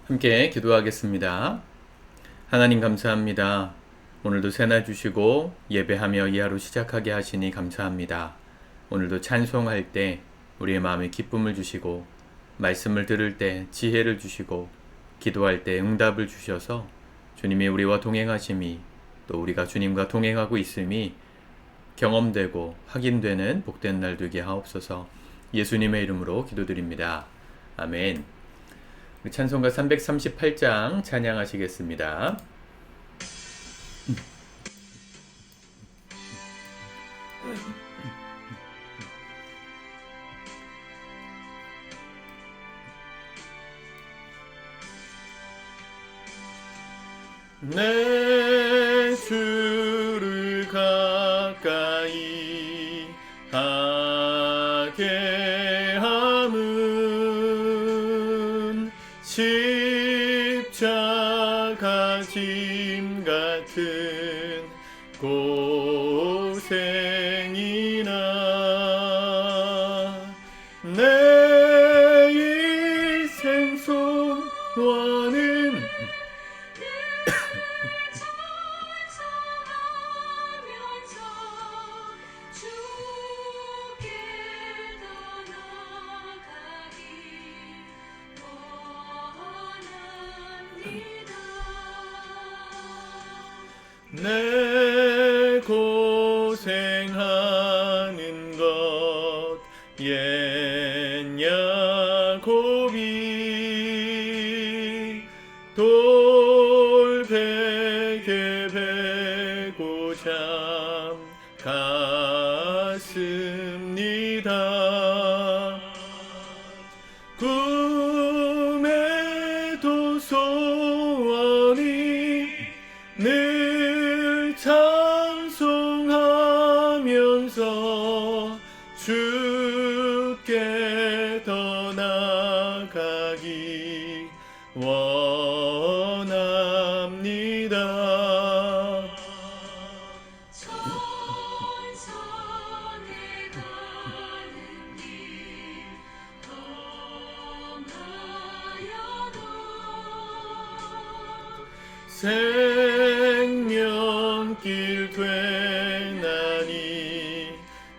함께 기도하겠습니다. 하나님 감사합니다. 오늘도 새날 주시고 예배하며 이 하루 시작하게 하시니 감사합니다. 오늘도 찬송할 때 우리의 마음에 기쁨을 주시고 말씀을 들을 때 지혜를 주시고 기도할 때 응답을 주셔서 주님이 우리와 동행하심이 또 우리가 주님과 동행하고 있음이 경험되고 확인되는 복된 날 되게 하옵소서. 예수님의 이름으로 기도드립니다. 아멘. 찬송가 338장 찬양하시겠습니다. 내 주를 가까이 하게 함은 십자가 짐 같은 고생이나 내 일생 소원은 내 고생하는 것 옛 야곱이 돌베개 베고 잠 갔습니다. 꿈에도 소원이 늘 찬송하면서 주께 더 나아가기 원합니다. 천천히 가는 길 험하여도 생명길 되나니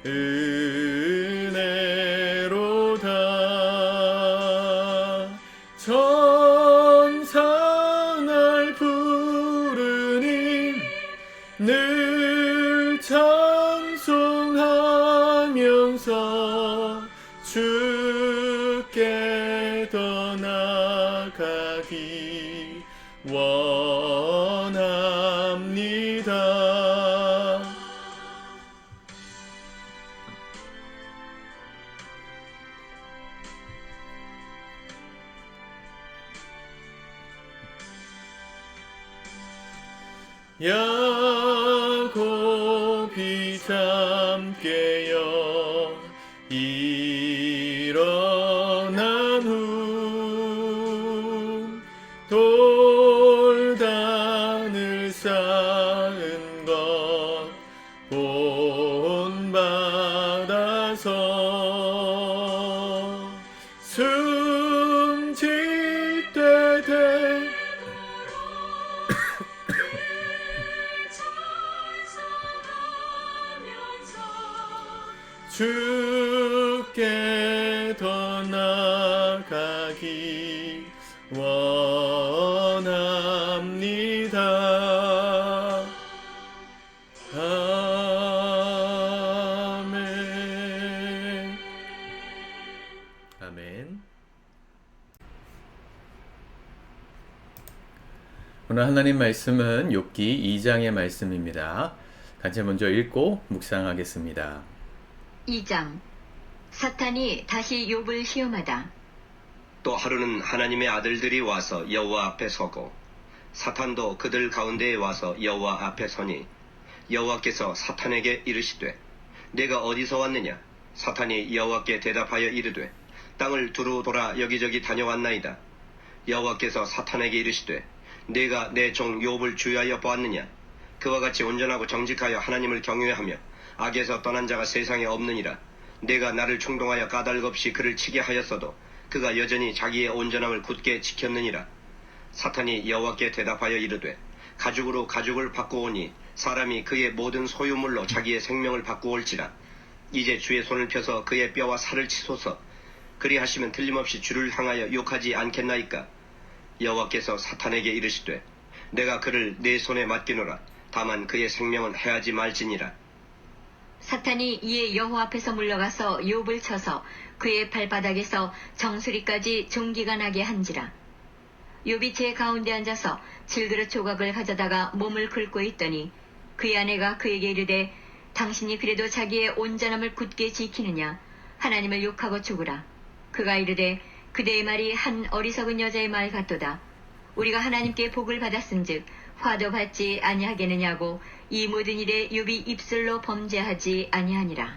은혜로다. 천사 날 부르니 늘 찬송하면서 주께 더 나아가기 원합니다. 야곱이 잠 깨어 일어난 후 돌단을 쌓은 것 본받아서 숨질 때 주께 더 나아가기 원합니다. 아멘. 아멘. 오늘 하나님 말씀은 욥기 2장의 말씀입니다. 같이 먼저 읽고 묵상하겠습니다. 2장. 사탄이 다시 욥을 시험하다. 또 하루는 하나님의 아들들이 와서 여호와 앞에 서고 사탄도 그들 가운데에 와서 여호와 앞에 서니 여호와께서 사탄에게 이르시되 내가 어디서 왔느냐? 사탄이 여호와께 대답하여 이르되 땅을 두루 돌아 여기저기 다녀왔나이다. 여호와께서 사탄에게 이르시되 내가 내 종 욥을 주의하여 보았느냐? 그와 같이 온전하고 정직하여 하나님을 경외하며 악에서 떠난 자가 세상에 없느니라. 내가 나를 충동하여 까닭없이 그를 치게 하였어도 그가 여전히 자기의 온전함을 굳게 지켰느니라. 사탄이 여호와께 대답하여 이르되 가죽으로 가죽을 바꾸오니 사람이 그의 모든 소유물로 자기의 생명을 바꾸올지라. 이제 주의 손을 펴서 그의 뼈와 살을 치소서. 그리하시면 틀림없이 주를 향하여 욕하지 않겠나이까. 여호와께서 사탄에게 이르시되 내가 그를 내 손에 맡기노라. 다만 그의 생명은 해하지 말지니라. 사탄이 이에 여호와 앞에서 물러가서 욥을 쳐서 그의 발바닥에서 정수리까지 종기가 나게 한지라. 욥이 제 가운데 앉아서 질그릇 조각을 가져다가 몸을 긁고 있더니 그의 아내가 그에게 이르되 당신이 그래도 자기의 온전함을 굳게 지키느냐. 하나님을 욕하고 죽으라. 그가 이르되 그대의 말이 한 어리석은 여자의 말 같도다. 우리가 하나님께 복을 받았은즉 화도 받지 아니하겠느냐고 이 모든 일에 욥이 입술로 범죄하지 아니하니라.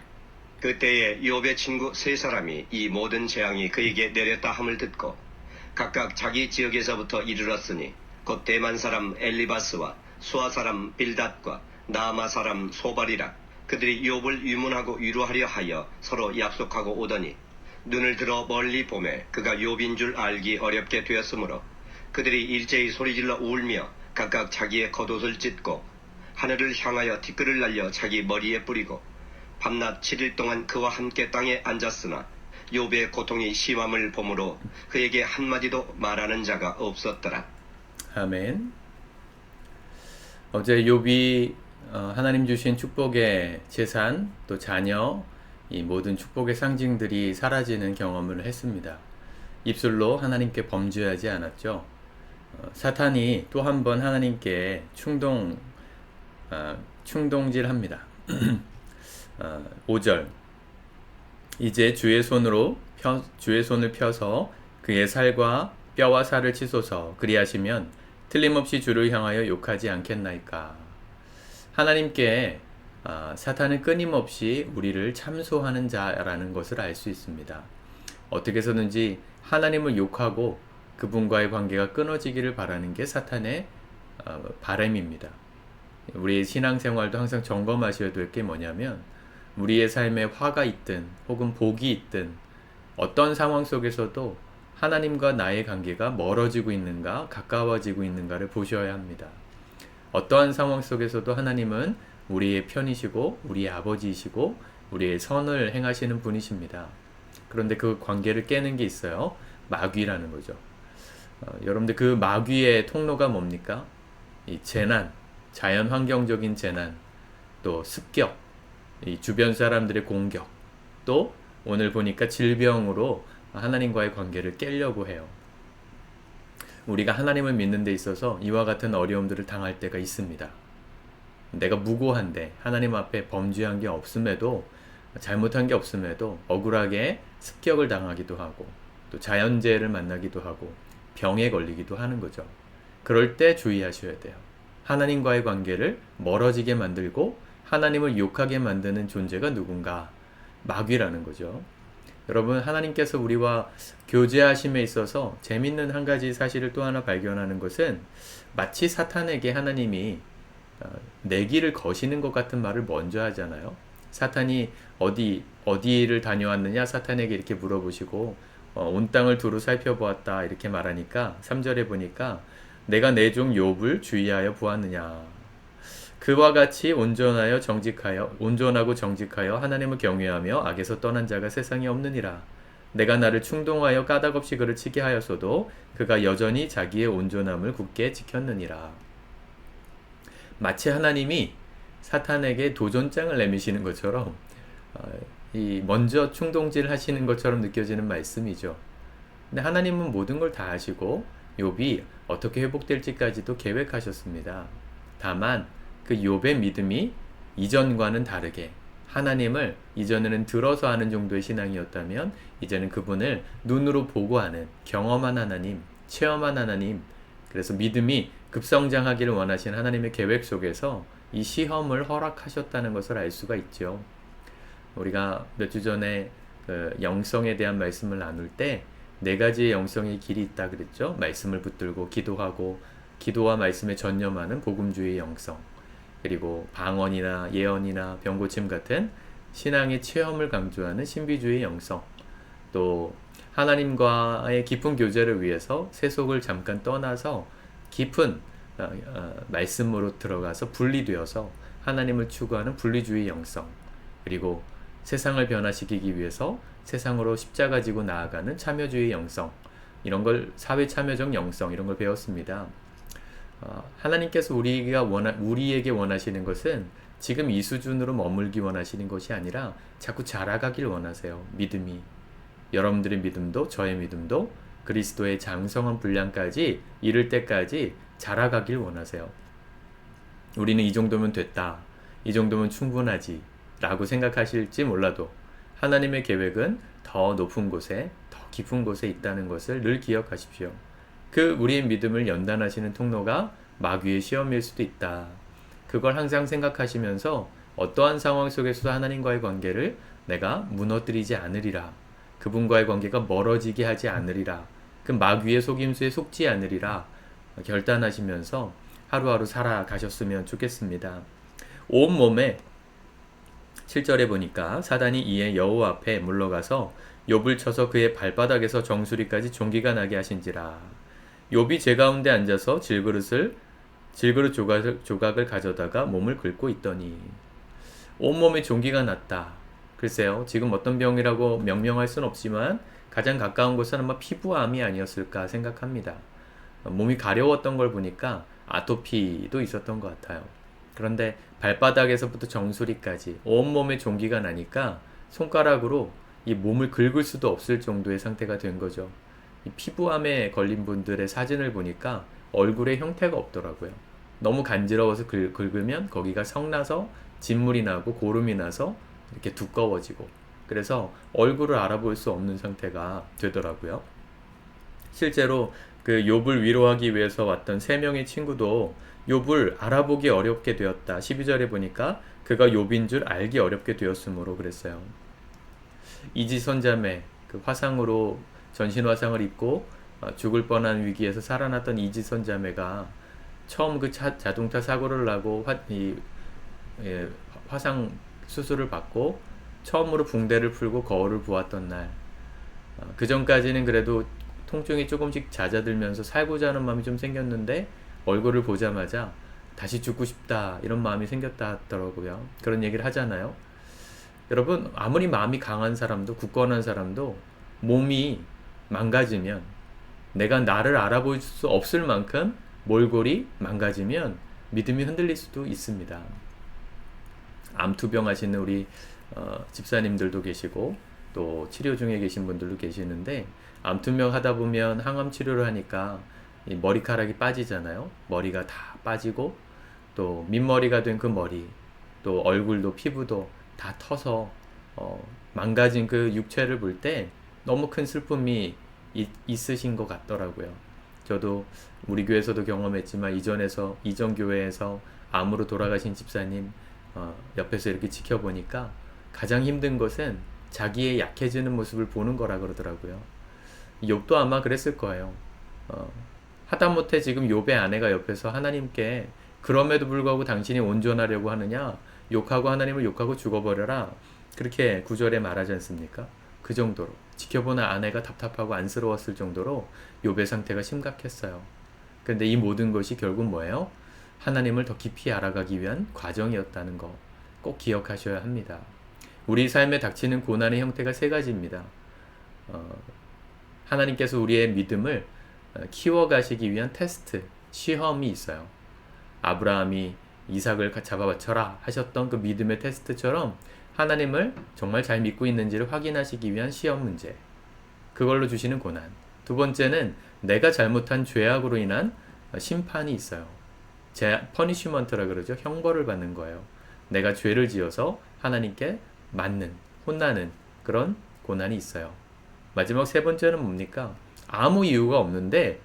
그때에 욥의 친구 세 사람이 이 모든 재앙이 그에게 내렸다 함을 듣고 각각 자기 지역에서부터 이르렀으니 곧 대만 사람 엘리바스와 수아 사람 빌닷과 나아마 사람 소발이라. 그들이 욥을 위문하고 위로하려 하여 서로 약속하고 오더니 눈을 들어 멀리 보매 그가 욥인 줄 알기 어렵게 되었으므로 그들이 일제히 소리질러 울며 각각 자기의 겉옷을 찢고 하늘을 향하여 티끌을 날려 자기 머리에 뿌리고 밤낮 7일 동안 그와 함께 땅에 앉았으나 욥의 고통이 심함을 보므로 그에게 한마디도 말하는 자가 없었더라. 아멘. 어제 욥이 하나님 주신 축복의 재산, 또 자녀, 이 모든 축복의 상징들이 사라지는 경험을 했습니다. 입술로 하나님께 범죄하지 않았죠. 사탄이 또 한 번 하나님께 충동질합니다. 5절 이제 주의 손을 펴서 그의 살과 뼈와 살을 치소서. 그리하시면 틀림없이 주를 향하여 욕하지 않겠나이까. 하나님께 사탄은 끊임없이 우리를 참소하는 자라는 것을 알 수 있습니다. 어떻게 해서든지 하나님을 욕하고 그분과의 관계가 끊어지기를 바라는 게 사탄의 바람입니다. 우리의 신앙생활도 항상 점검하셔야 될 게 뭐냐면 우리의 삶에 화가 있든 혹은 복이 있든 어떤 상황 속에서도 하나님과 나의 관계가 멀어지고 있는가 가까워지고 있는가를 보셔야 합니다. 어떠한 상황 속에서도 하나님은 우리의 편이시고 우리의 아버지이시고 우리의 선을 행하시는 분이십니다. 그런데 그 관계를 깨는 게 있어요. 마귀라는 거죠. 여러분들 그 마귀의 통로가 뭡니까? 이 재난, 자연 환경적인 재난, 또 습격, 이 주변 사람들의 공격, 또 오늘 보니까 질병으로 하나님과의 관계를 깨려고 해요. 우리가 하나님을 믿는 데 있어서 이와 같은 어려움들을 당할 때가 있습니다. 내가 무고한데 하나님 앞에 범죄한 게 없음에도 잘못한 게 없음에도 억울하게 습격을 당하기도 하고 또 자연재해를 만나기도 하고 병에 걸리기도 하는 거죠. 그럴 때 주의하셔야 돼요. 하나님과의 관계를 멀어지게 만들고 하나님을 욕하게 만드는 존재가 누군가? 마귀라는 거죠. 여러분, 하나님께서 우리와 교제하심에 있어서 재밌는 한 가지 사실을 또 하나 발견하는 것은 마치 사탄에게 하나님이 내기를 거시는 것 같은 말을 먼저 하잖아요. 사탄이 어디를 다녀왔느냐 사탄에게 이렇게 물어보시고 온 땅을 두루 살펴보았다 이렇게 말하니까 3절에 보니까 내가 내 종 욥을 주의하여 보았느냐. 그와 같이 온전하고 정직하여 하나님을 경외하며 악에서 떠난 자가 세상에 없느니라. 내가 나를 충동하여 까닭없이 그를 치게 하였어도 그가 여전히 자기의 온전함을 굳게 지켰느니라. 마치 하나님이 사탄에게 도전장을 내미시는 것처럼 먼저 충동질 하시는 것처럼 느껴지는 말씀이죠. 근데 하나님은 모든 걸 다 아시고 욥이 어떻게 회복될지까지도 계획하셨습니다. 다만 그 욥의 믿음이 이전과는 다르게 하나님을 이전에는 들어서 아는 정도의 신앙이었다면 이제는 그분을 눈으로 보고 아는 경험한 하나님, 체험한 하나님, 그래서 믿음이 급성장하기를 원하신 하나님의 계획 속에서 이 시험을 허락하셨다는 것을 알 수가 있죠. 우리가 몇 주 전에 그 영성에 대한 말씀을 나눌 때 4가지의 영성의 길이 있다 그랬죠. 말씀을 붙들고 기도하고 기도와 말씀에 전념하는 복음주의 영성, 그리고 방언이나 예언이나 병고침 같은 신앙의 체험을 강조하는 신비주의 영성, 또 하나님과의 깊은 교제를 위해서 세속을 잠깐 떠나서 깊은 말씀으로 들어가서 분리되어서 하나님을 추구하는 분리주의 영성, 그리고 세상을 변화시키기 위해서 세상으로 십자가 지고 나아가는 참여주의 영성, 이런 걸 사회 참여적 영성 이런 걸 배웠습니다. 하나님께서 우리에게 원하시는 것은 지금 이 수준으로 머물기 원하시는 것이 아니라 자꾸 자라가길 원하세요. 믿음이, 여러분들의 믿음도 저의 믿음도 그리스도의 장성한 분량까지 이를 때까지 자라가길 원하세요. 우리는 이 정도면 됐다, 이 정도면 충분하지 라고 생각하실지 몰라도 하나님의 계획은 더 높은 곳에, 더 깊은 곳에 있다는 것을 늘 기억하십시오. 그 우리의 믿음을 연단하시는 통로가 마귀의 시험일 수도 있다. 그걸 항상 생각하시면서 어떠한 상황 속에서도 하나님과의 관계를 내가 무너뜨리지 않으리라, 그분과의 관계가 멀어지게 하지 않으리라, 그 마귀의 속임수에 속지 않으리라 결단하시면서 하루하루 살아가셨으면 좋겠습니다. 온몸에 7절에 보니까 사단이 이에 여호와 앞에 물러가서 욥을 쳐서 그의 발바닥에서 정수리까지 종기가 나게 하신지라. 욥이 제 가운데 앉아서 질그릇 조각을 가져다가 몸을 긁고 있더니. 온몸에 종기가 났다. 글쎄요, 지금 어떤 병이라고 명명할 수는 없지만 가장 가까운 곳은 아마 피부암이 아니었을까 생각합니다. 몸이 가려웠던 걸 보니까 아토피도 있었던 것 같아요. 그런데 발바닥에서부터 정수리까지 온몸에 종기가 나니까 손가락으로 이 몸을 긁을 수도 없을 정도의 상태가 된 거죠. 이 피부암에 걸린 분들의 사진을 보니까 얼굴에 형태가 없더라고요. 너무 간지러워서 긁으면 거기가 성나서 진물이 나고 고름이 나서 이렇게 두꺼워지고, 그래서 얼굴을 알아볼 수 없는 상태가 되더라고요. 실제로 그 욥을 위로하기 위해서 왔던 3명의 친구도 욥을 알아보기 어렵게 되었다. 12절에 보니까 그가 욥인 줄 알기 어렵게 되었으므로 그랬어요. 이지 선자매, 그 화상으로 전신 화상을 입고 죽을 뻔한 위기에서 살아났던 이지 선자매가 처음 그 자동차 사고를 나고 화상 수술을 받고 처음으로 붕대를 풀고 거울을 보았던 날, 그 전까지는 그래도 통증이 조금씩 잦아들면서 살고자 하는 마음이 좀 생겼는데 얼굴을 보자마자 다시 죽고 싶다 이런 마음이 생겼다 하더라고요. 그런 얘기를 하잖아요. 여러분, 아무리 마음이 강한 사람도, 굳건한 사람도 몸이 망가지면, 내가 나를 알아볼 수 없을 만큼 몰골이 망가지면 믿음이 흔들릴 수도 있습니다. 암투병 하시는 우리 집사님들도 계시고 또 치료 중에 계신 분들도 계시는데, 암투병 하다 보면 항암 치료를 하니까 이 머리카락이 빠지잖아요. 머리가 다 빠지고 또 민머리가 된 그 머리, 또 얼굴도 피부도 다 터서 망가진 그 육체를 볼 때 너무 큰 슬픔이 있으신 것 같더라고요. 저도 우리 교회에서도 경험했지만 이전 교회에서 암으로 돌아가신 집사님 옆에서 이렇게 지켜보니까 가장 힘든 것은 자기의 약해지는 모습을 보는 거라 그러더라고요. 욥도 아마 그랬을 거예요. 하다못해 지금 욥의 아내가 옆에서 하나님께 그럼에도 불구하고 당신이 온전하려고 하느냐, 욕하고 하나님을 욕하고 죽어버려라, 그렇게 9절에 말하지 않습니까? 그 정도로 지켜보는 아내가 답답하고 안쓰러웠을 정도로 욥의 상태가 심각했어요. 그런데 이 모든 것이 결국 뭐예요? 하나님을 더 깊이 알아가기 위한 과정이었다는 거 꼭 기억하셔야 합니다. 우리 삶에 닥치는 고난의 형태가 3가지입니다. 하나님께서 우리의 믿음을 키워가시기 위한 테스트, 시험이 있어요. 아브라함이 이삭을 잡아 바쳐라 하셨던 그 믿음의 테스트처럼 하나님을 정말 잘 믿고 있는지를 확인하시기 위한 시험 문제, 그걸로 주시는 고난. 2번째는 내가 잘못한 죄악으로 인한 심판이 있어요. 퍼니쉬먼트라 그러죠. 형벌을 받는 거예요. 내가 죄를 지어서 하나님께 맞는, 혼나는 그런 고난이 있어요. 마지막 3번째는 뭡니까? 아무 이유가 없는데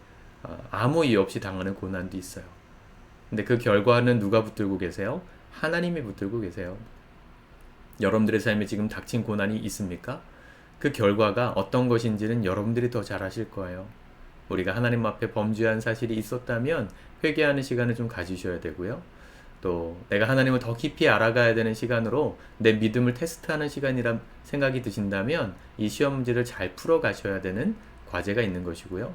아무 이유 없이 당하는 고난도 있어요. 근데 그 결과는 누가 붙들고 계세요? 하나님이 붙들고 계세요. 여러분들의 삶에 지금 닥친 고난이 있습니까? 그 결과가 어떤 것인지는 여러분들이 더 잘 아실 거예요. 우리가 하나님 앞에 범죄한 사실이 있었다면 회개하는 시간을 좀 가지셔야 되고요. 또 내가 하나님을 더 깊이 알아가야 되는 시간으로 내 믿음을 테스트하는 시간이라 생각이 드신다면 이 시험 문제를 잘 풀어 가셔야 되는 과제가 있는 것이고요.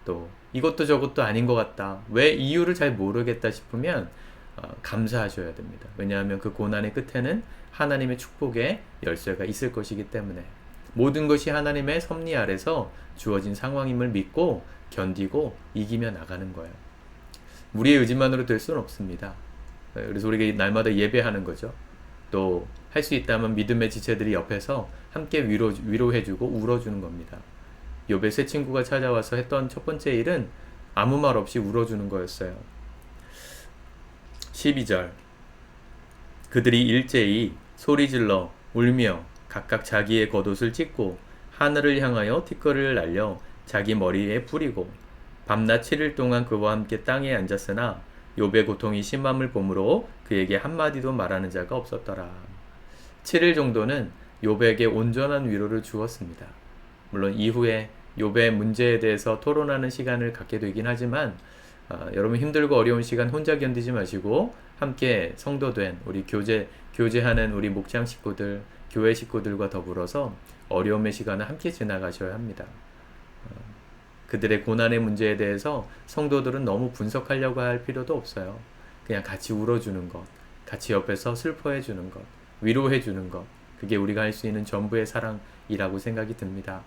또 이것도 저것도 아닌 것 같다. 왜 이유를 잘 모르겠다 싶으면 감사하셔야 됩니다. 왜냐하면 그 고난의 끝에는 하나님의 축복의 열쇠가 있을 것이기 때문에 모든 것이 하나님의 섭리 아래서 주어진 상황임을 믿고 견디고 이기며 나가는 거예요. 우리의 의지만으로 될 수는 없습니다. 그래서 우리가 날마다 예배하는 거죠. 또 할 수 있다면 믿음의 지체들이 옆에서 함께 위로해주고 울어주는 겁니다. 욥의 세 친구가 찾아와서 했던 첫 번째 일은 아무 말 없이 울어주는 거였어요. 12절 그들이 일제히 소리질러 울며 각각 자기의 겉옷을 찢고 하늘을 향하여 티끌을 날려 자기 머리에 뿌리고 밤낮 7일 동안 그와 함께 땅에 앉았으나 욥의 고통이 심함을 보므로 그에게 한마디도 말하는 자가 없었더라. 7일 정도는 욥에게 온전한 위로를 주었습니다. 물론 이후에 욥의 문제에 대해서 토론하는 시간을 갖게 되긴 하지만 여러분 힘들고 어려운 시간 혼자 견디지 마시고 함께 성도된 우리 교제하는 우리 목장 식구들, 교회 식구들과 더불어서 어려움의 시간을 함께 지나가셔야 합니다. 그들의 고난의 문제에 대해서 성도들은 너무 분석하려고 할 필요도 없어요. 그냥 같이 울어주는 것, 같이 옆에서 슬퍼해 주는 것, 위로해 주는 것, 그게 우리가 할 수 있는 전부의 사랑이라고 생각이 듭니다.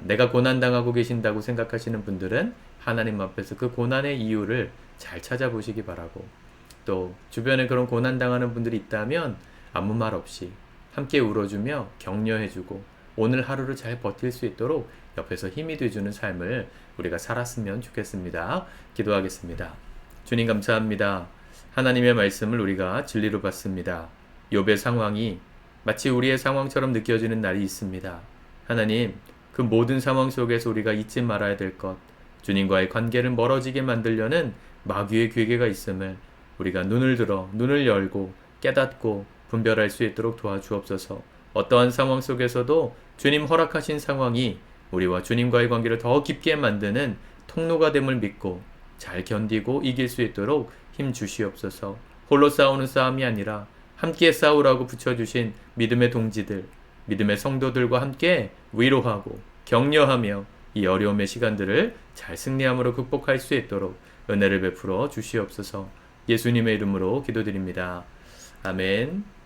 내가 고난당하고 계신다고 생각하시는 분들은 하나님 앞에서 그 고난의 이유를 잘 찾아보시기 바라고, 또 주변에 그런 고난당하는 분들이 있다면 아무 말 없이 함께 울어주며 격려해주고 오늘 하루를 잘 버틸 수 있도록 옆에서 힘이 돼주는 삶을 우리가 살았으면 좋겠습니다. 기도하겠습니다. 주님 감사합니다. 하나님의 말씀을 우리가 진리로 봤습니다. 욥의 상황이 마치 우리의 상황처럼 느껴지는 날이 있습니다. 하나님, 그 모든 상황 속에서 우리가 잊지 말아야 될 것, 주님과의 관계를 멀어지게 만들려는 마귀의 괴계가 있음을 우리가 눈을 열고 깨닫고 분별할 수 있도록 도와주옵소서. 어떠한 상황 속에서도 주님 허락하신 상황이 우리와 주님과의 관계를 더 깊게 만드는 통로가 됨을 믿고 잘 견디고 이길 수 있도록 힘 주시옵소서. 홀로 싸우는 싸움이 아니라 함께 싸우라고 붙여주신 믿음의 동지들, 믿음의 성도들과 함께 위로하고 격려하며 이 어려움의 시간들을 잘 승리함으로 극복할 수 있도록 은혜를 베풀어 주시옵소서. 예수님의 이름으로 기도드립니다. 아멘.